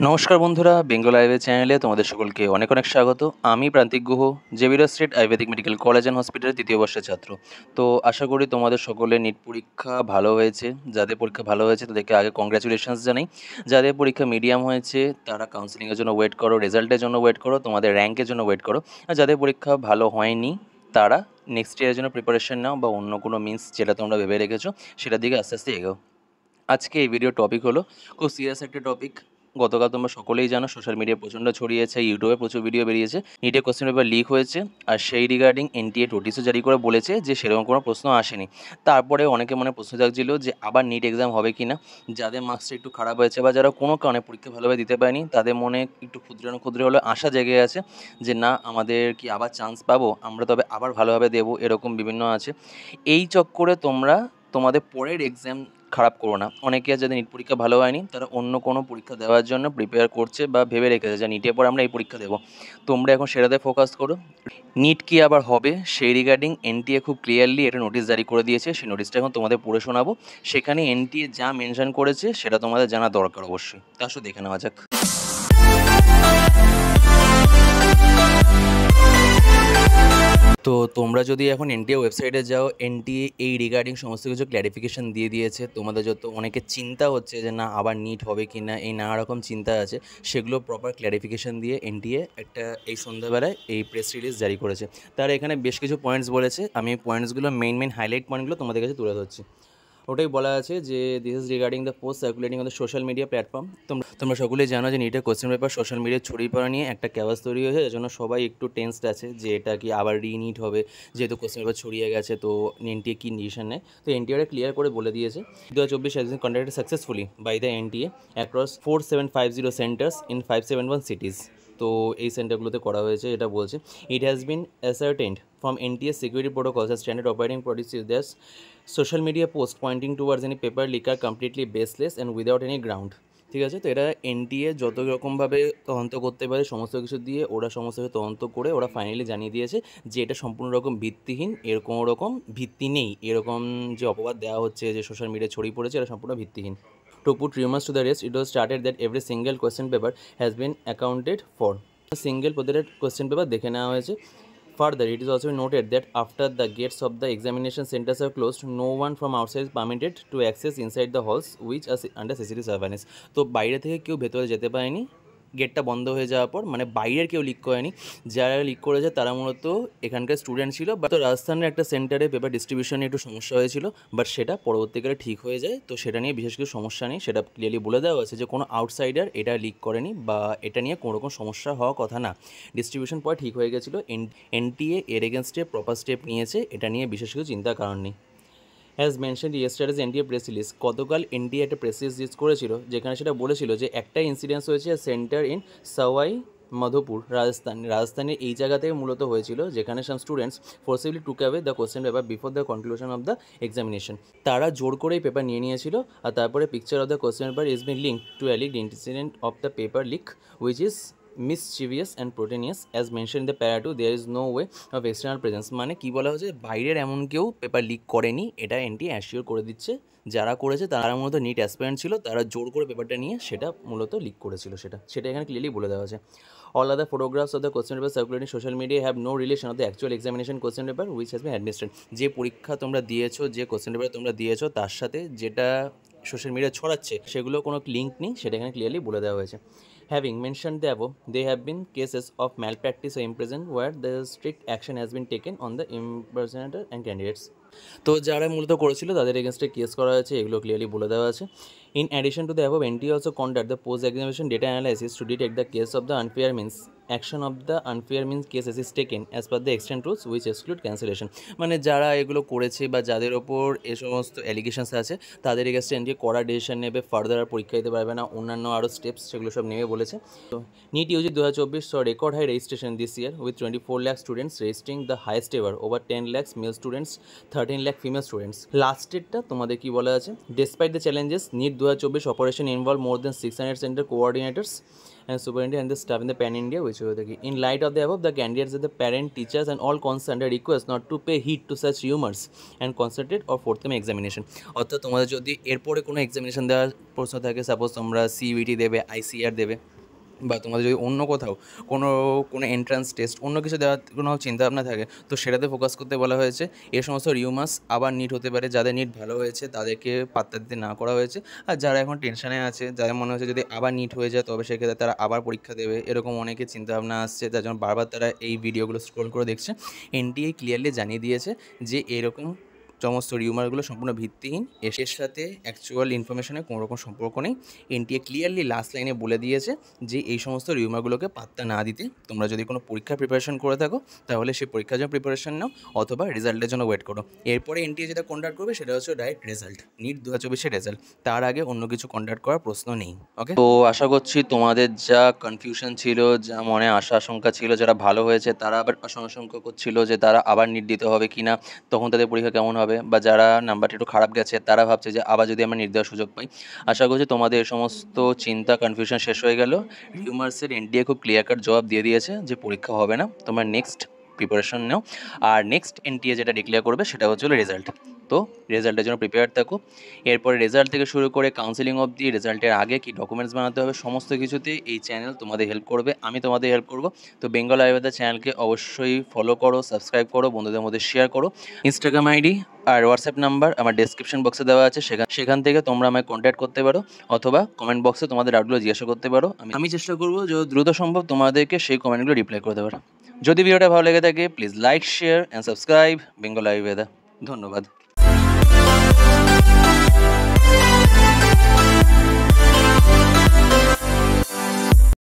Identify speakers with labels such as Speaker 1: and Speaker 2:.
Speaker 1: নমস্কার বন্ধুরা, বেঙ্গল আয়ুর্বেদ চ্যানেলে তোমাদের সকলকে অনেক অনেক স্বাগত। আমি Prantik Guha, Xavier Street Ayurvedic Medical College and হসপিটালের তৃতীয় বর্ষের ছাত্র। তো আশা করি তোমাদের সকলের নিট পরীক্ষা ভালো হয়েছে। যাদের পরীক্ষা ভালো হয়েছে তাদেরকে আগে কংগ্রাচুলেশনস জানাই। যাদের পরীক্ষা মিডিয়াম হয়েছে তারা কাউন্সিলিংয়ের জন্য ওয়েট করো, রেজাল্টের জন্য ওয়েট করো, তোমাদের র্যাঙ্কের জন্য ওয়েট করো। আর যাদের পরীক্ষা ভালো হয়নি তারা নেক্সট ইয়ারের জন্য প্রিপারেশন নাও, বা অন্য কোনো মিন্স যেটা তোমরা ভেবে রেখেছো সেটার দিকে আস্তে আস্তে এগোও। আজকে এই ভিডিও টপিক হলো খুব সিরিয়াস একটা টপিক। গতকাল তোমরা সকলেই জানো সোশ্যাল মিডিয়ায় প্রচণ্ড ছড়িয়েছে, ইউটিউবে প্রচুর ভিডিও বেরিয়েছে, নিটে কোশ্চেন পেপার লিক হয়েছে। আর সেই রিগার্ডিং এনটিএ নোটিশও জারি করে বলেছে যে সেরকম কোনো প্রশ্ন আসেনি। তারপরে অনেকে মনে প্রশ্ন জাগছিল যে আবার নিট এক্সাম হবে কি না। যাদের মার্কসটা একটু খারাপ হয়েছে বা যারা কোনো কারণে পরীক্ষা ভালোভাবে দিতে পারেনি তাদের মনে একটু ক্ষুদ্র হলে আশা জেগে আছে যে না, আমাদের কি আবার চান্স পাবো, আমরা তবে আবার ভালোভাবে দেবো, এরকম বিভিন্ন আছে। এই চক্করে তোমরা তোমাদের পরের এক্সাম খারাপ করো না। অনেকে যাদের নিট পরীক্ষা ভালো হয়নি তারা অন্য কোনো পরীক্ষা দেওয়ার জন্য প্রিপেয়ার করছে বা ভেবে রেখেছে যে নিটের পর আমরা এই পরীক্ষা দেবো। তোমরা এখন সেটাতে ফোকাস করো। নিট কি আবার হবে সেই রিগার্ডিং এনটিএ খুব ক্লিয়ারলি একটা নোটিশ জারি করে দিয়েছে। সেই নোটিশটা এখন তোমাদের পড়ে শোনাবো। সেখানে এনটিএ যা মেনশন করেছে সেটা তোমাদের জানা দরকার অবশ্যই। তা আসলে দেখে নেওয়া যাক। তো তোমরা যদি এখন এনটিএ ওয়েবসাইটে যাও, এনটিএ এই রিগার্ডিং সমস্ত কিছু ক্ল্যারিফিকেশান দিয়ে দিয়েছে। তোমাদের যত অনেকের চিন্তা হচ্ছে যে না আবার নিট হবে কি না, এই নানা রকম চিন্তা আছে, সেগুলো প্রপার ক্ল্যারিফিকেশান দিয়ে এনটিএ একটা এই সন্ধ্যাবেলায় এই প্রেস রিলিজ জারি করেছে। তারা এখানে বেশ কিছু পয়েন্টস বলেছে। আমি পয়েন্টসগুলো মেইন হাইলাইট পয়েন্টগুলো তোমাদের কাছে তুলে ধরছি। ওটাই বলা আছে যে this is regarding the post circulating on the social media platform. তোমরা সকলেই জানো যে নিটের কোশ্চেন পেপার সোশ্যাল মিডিয়ায় ছড়িয়ে পড়া নিয়ে একটা ক্যাওয়াস তৈরি হয়েছে, যার জন্য সবাই একটু টেন্সড আছে যে এটা কি আবার রিনিট হবে, যেহেতু কোশ্চেন পেপার ছড়িয়ে গেছে। তো এনটিএ কি ডিসিশন নেয়, তো এনটিএটা ক্লিয়ার করে বলে দিয়েছে 2024 has been conducted successfully by the NTA across 4750 centers in 571 cities। তো এই সেন্টারগুলোতে করা হয়েছে এটা বলছে। It has been ascertained from NTA security protocols and standard operating procedures social media post pointing towards any paper leak are completely baseless and without any ground. ঠিক আছে, তো এটা এনটিএ যত রকমভাবে তদন্ত করতে পারে সমস্ত কিছু দিয়ে ওরা সমস্ত কিছু তদন্ত করে ওরা ফাইনালি জানিয়ে দিয়েছে যে এটা সম্পূর্ণ রকম ভিত্তিহীন, এর কোনো রকম ভিত্তি নেই। এরকম যে অপবাদ দেওয়া হচ্ছে যে সোশ্যাল মিডিয়ায় ছড়িয়ে পড়েছে, এটা সম্পূর্ণ ভিত্তিহীন। To put rumors to the rest, it was started that every single question paper has been accounted for. Single প্রতিটা কোয়েশ্চেন পেপার দেখে নেওয়া হয়েছে। Further, it is also noted that after the gates of the examination centers are closed, no one from outside is permitted to access inside the halls which are under CCTV surveillance. তো বাইরে থেকে কেউ ভেতরে যেতে পারেনি গেটটা বন্ধ হয়ে যাওয়ার পর, মানে বাইরের কেউ লিক করেনি। যারা লিক করেছে তারা মূলত এখানকার স্টুডেন্ট ছিল। বা তো রাজস্থানের একটা সেন্টারে পেপার ডিস্ট্রিবিউশনে একটু সমস্যা হয়েছিল, বাট সেটা পরবর্তীকালে ঠিক হয়ে যায়। তো সেটা নিয়ে বিশেষ কিছু সমস্যা নেই, সেটা ক্লিয়ারলি বলে দেওয়া হয়েছে যে কোনো আউটসাইডার এটা লিক করেনি বা এটা নিয়ে কোনো রকম সমস্যা হওয়ার কথা না। ডিস্ট্রিবিউশন পরে ঠিক হয়ে গেছিলো। এনটিএ এর এগেনস্টে প্রপার স্টেপ নিয়েছে, এটা নিয়ে বিশেষ কিছু চিন্তার কারণ নেই। As mention ইয়েস্টারডেজ NTA press release. গতকাল এনটিএ একটা প্রেস রিলিজ করেছিল যেখানে সেটা বলেছিল যে একটা ইনসিডেন্স হয়েছে সেন্টার ইন সাওয়াই মাধোপুর, রাজস্থানের এই জায়গা থেকে মূলত হয়েছিল, যেখানে some students forcibly took away the question paper before the conclusion of the examination. তারা জোর করেই পেপার নিয়ে নিয়েছিল। আর তারপরে picture of the question paper is been link to Aligarh incident of the paper leak which is mischievous and proteinous as mentioned in the para 2 there is no way of external presence। মানে কি বলা হচ্ছে, বাইরের এমন কেউ paper leak করেনি, এটা N T assure করে দিচ্ছে। যারা করেছে তারা মূলত নিট অ্যাসপিরেন্ট ছিল, তারা জোর করে পেপারটা নিয়ে সেটা মূলত লিক করেছিল, সেটা এখানে ক্লিয়ারলি বলে দেওয়া আছে। All other photographs of the question paper circulating social media have no relation of the actual examination question paper which has been administered। যে পরীক্ষা তোমরা দিয়েছো, যে কোশ্চেন পেপার তোমরা দিয়েছো, তার সাথে যেটা সোশ্যাল মিডিয়া ছড়াচ্ছে সেগুলো কোনো লিঙ্ক নেই, সেটা এখানে ক্লিয়ারলি বলে দেওয়া হয়েছে। Having mentioned the above, there have been cases of malpractice or imprison where the strict action has been taken on the impersonator and candidates। তো যারা মূলত করেছিল তাদের এগেনস্টে কেস করা হয়েছে, এগুলো ক্লিয়ারলি বলে দেওয়া আছে। In addition to the above, NTA also conduct the post-examination data analysis to detect the case of the unfair means action of the unfair means cases is taken as per the extant rules which exclude cancellation। মানে যারা এগুলো করেছে বা যাদের ওপর এ সমস্ত allegations আছে তাদের এগেনস্টে এনটিএ কড়া ডিসিশন নেবে, ফার্দার আর পরীক্ষা দিতে পারবে না, অন্যান্য আরও স্টেপস সেগুলো সব নেবে বলেছে। তো NEET Yuji 2024 saw record high registration this year with 24 lakh students registering, the highest ever, over 10 lakhs male students, 13 lakh female students। লাস্টেরটা তোমাদের কি বলা আছে, despite the challenges NEET 2024 operation involved more than 600 center coordinators and superintendent and the staff in the pan India which were the in light of the above the candidates and the parent teachers and all concerned are request not to pay heed to such rumors and concentrate or forthcoming examination অর্থাৎ তোমাদের যদি এরপরে কোনো examination দেওয়ার প্রশ্ন থাকে suppose তোমরা CUET দেবে আইসিআর দেবে বা তোমাদের যদি অন্য কোথাও কোনো এন্ট্রান্স টেস্ট অন্য কিছু দেওয়ার কোনো চিন্তাভাবনা থাকে তো সেটাতে ফোকাস করতে বলা হয়েছে। এ সমস্ত রিউমার্স আবার নিট হতে পারে, যাদের নিট ভালো হয়েছে তাদেরকে পাত্তা দিতে না করা হয়েছে, আর যারা এখন টেনশনে আছে যাদের মনে হচ্ছে যদি আবার নিট হয়ে যায় তবে সেক্ষেত্রে তারা আবার পরীক্ষা দেবে, এরকম অনেকের চিন্তাভাবনা আসছে, তার জন্য বারবার তারা এই ভিডিওগুলো স্ক্রোল করে দেখছে। এনটিএ ক্লিয়ারলি জানিয়ে দিয়েছে যে এরকম সমস্ত রিউমারগুলো সম্পূর্ণ ভিত্তিহীন, এর সাথে অ্যাকচুয়াল ইনফরমেশনের কোনো রকম সম্পর্ক নেই। এনটিএ ক্লিয়ারলি লাস্ট লাইনে বলে দিয়েছে যে এই সমস্ত রিউমারগুলোকে পাত্তা না দিতে তোমরা যদি কোনো পরীক্ষার প্রিপারেশন করে থাকো তাহলে সেই পরীক্ষার জন্য প্রিপারেশন নাও অথবা রেজাল্টের জন্য ওয়েট করো। এরপরে এনটিএ যেটা কন্ডাক্ট করবে সেটা হচ্ছে ডাইরেক্ট রেজাল্ট, নিট 2024 রেজাল্ট, তার আগে অন্য কিছু কন্ডাক্ট করার প্রশ্ন নেই। ওকে, তো আশা করছি তোমাদের যা কনফিউশন ছিল, যা মনে আশা আশঙ্কা ছিল, যারা ভালো হয়েছে তারা আবার আশঙ্কা করছিল যে তারা আবার নিট দিতে হবে কিনা, তখন তাদের পরীক্ষা কেমন হবে, বা যারা নাম্বারটা একটু খারাপ গেছে তারা ভাবছে যে আবার যদি আমরা নিট দেওয়ার সুযোগ পাই। আশা করছি তোমাদের এই সমস্ত চিন্তা কনফিউশন শেষ হয়ে গেল। রিউমার্সের এনটিএ খুব ক্লিয়ার কাট জবাব দিয়ে দিয়েছে যে পরীক্ষা হবে না, তোমরা নেক্সট প্রিপারেশন নাও, আর নেক্সট এনটিএ যেটা ডিক্লেয়ার করবে সেটা হচ্ছে রেজাল্ট। তো রেজাল্টের জন্য প্রিপেয়ার থাকো। এরপরে রেজাল্ট থেকে শুরু করে কাউন্সিলিং অবধি, রেজাল্টের আগে কী ডকুমেন্টস বানাতে হবে, সমস্ত কিছুতে এই চ্যানেল তোমাদের হেল্প করবে, আমি তোমাদের হেল্প করব। তো বেঙ্গল আয়ুর্বেদা চ্যানেলকে অবশ্যই ফলো করো, সাবস্ক্রাইব করো, বন্ধুদের মধ্যে শেয়ার করো। ইনস্টাগ্রাম আইডি আর হোয়াটসঅ্যাপ নাম্বার আমার ডেসক্রিপশন বক্সে দেওয়া আছে, সেখান থেকে তোমরা আমায় কন্ট্যাক্ট করতে পারো অথবা কমেন্ট বক্সে তোমাদের ডাউটগুলো জিজ্ঞাসা করতে পারো। আমি চেষ্টা করবো যে দ্রুত সম্ভব তোমাদেরকে সেই কমেন্টগুলো রিপ্লাই করতে পারো। যদি ভিডিওটা ভালো লেগে থাকে please like, share and subscribe Bengal Ayurveda. ধন্যবাদ।